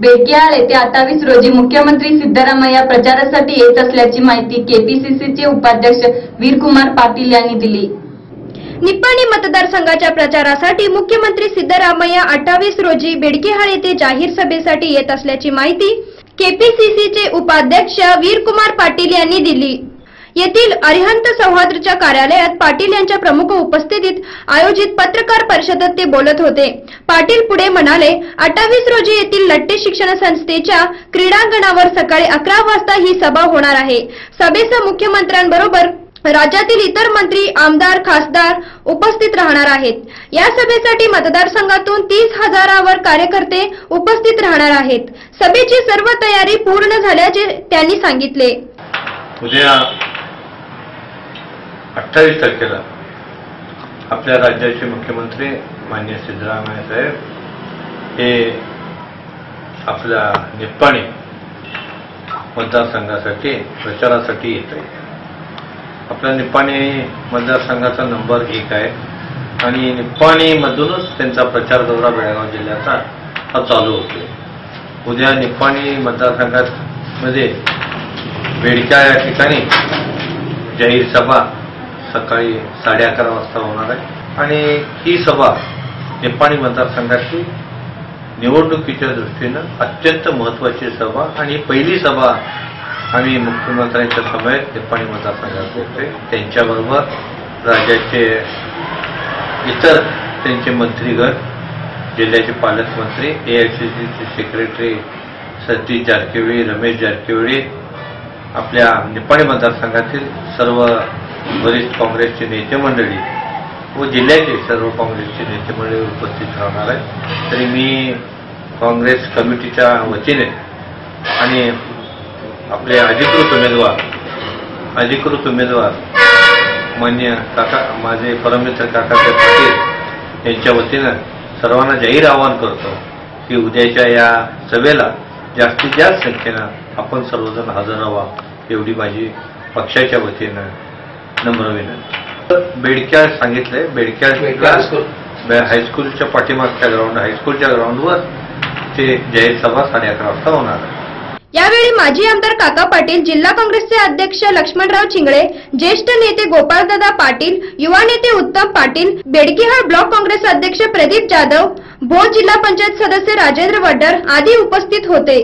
बेडकिहाळ येथे 28 रोजी मुख्यमंत्री सिद्धरामय्या प्रचारासाठी येत असल्याची माहिती केपीसीसीचे उपाध्यक्ष वीरकुमार पाटील यांनी दिली। निप्पाणी मतदारसंघाच्या प्रचारासाठी मुख्यमंत्री सिद्धरामय्या 28 रोजी बेडकिहाळ येथे जाहीर सभेसाठी येत असल्याची माहिती केपीसीसीचे उपाध्यक्ष वीरकुमार पाटील यांनी दिली। येथील अरिहंत सौहार्दच्या कार्यालयात पाटील यांच्या प्रमुख उपस्थितीत आयोजित पत्रकार परिषदेत ते बोलत होते। पाटील पुढे म्हणाले, 28 रोजी येथील लट्टे शिक्षण संस्थेच्या क्रीडांगणावर सकाळी 11 वाजता ही सभा होणार आहे। सभेस मुख्यमंत्र्यांबरोबर राज्यातील इतर मंत्री, आमदार, खासदार उपस्थित राहणार आहेत। या सभेसाठी मतदारसंघातून 30,000वर कार्यकर्ते उपस्थित राहणार आहेत। सभेची सर्व तयारी पूर्ण झाल्याचे त्यांनी सांगितले। उद्या 28 तारखेला आपल्या राज्याचे मुख्यमंत्री माननीय सिद्धरामय्या साहेब हे आपल्या निप्पाणी मतदारसंघासाठी प्रचारासाठी येत आहेत। आपल्या निप्पाणी मतदारसंघाचा नंबर 1 आहे आणि निप्पाणी मधूनच त्यांचा प्रचार दौरा बेळगाव जिल्ह्याचा हा चालू होतो। उद्या निप्पाणी मतदारसंघामध्ये बेडकिहाळ या ठिकाणी जाहीर सभा सकाळी 11:30 वाजता होणार आहे आणि ही सभा निप्पाणी मतदारसंघाची निवडणुकीच्या दृष्टीनं अत्यंत महत्त्वाची सभा आणि पहिली सभा आम्ही मुख्यमंत्र्यांच्या सभेत निप्पाणी मतदारसंघात होते। त्यांच्याबरोबर राज्याचे इतर त्यांचे मंत्रीगण, जिल्ह्याचे पालकमंत्री, एआयसीसीचे सेक्रेटरी सतीश जारकिहोळी, रमेश जारकिहोळी, आपल्या निप्पाणी मतदारसंघातील सर्व वरिष्ठ काँग्रेसचे नेते मंडळी व जिल्ह्याचे सर्व काँग्रेसचे नेते मंडळी उपस्थित राहणार आहे। तरी मी काँग्रेस कमिटीच्या वतीने आणि आपले अधिकृत उमेदवार माननीय काका, माझे परममित्र काकासाहेब पाटील यांच्या वतीनं सर्वांना जाहीर आवाहन करतो की उद्याच्या या सभेला जास्तीत जास्त संख्येनं आपण सर्वजण हजर राहावा, एवढी माझी पक्षाच्या वतीनं नम्र विनंती। बेडकिहाळ सांगितलंय, बेडकिहाळ हायस्कूलच्या पाठीमागच्या हायस्कूलच्या ग्राउंडवर ते जाहीर सभा 11:30 वाजता होणार आहे। यावेळी माजी आमदार काका पाटील, जिल्हा काँग्रेसचे अध्यक्ष लक्ष्मणराव चिंगळे, ज्येष्ठ नेते गोपाळदादा पाटील, युवा नेते उत्तम पाटील, बेडकिहाळ ब्लॉक काँग्रेस अध्यक्ष प्रदीप जाधव, भोर जिल्हा पंचायत सदस्य राजेंद्र वड्डर आदी उपस्थित होते।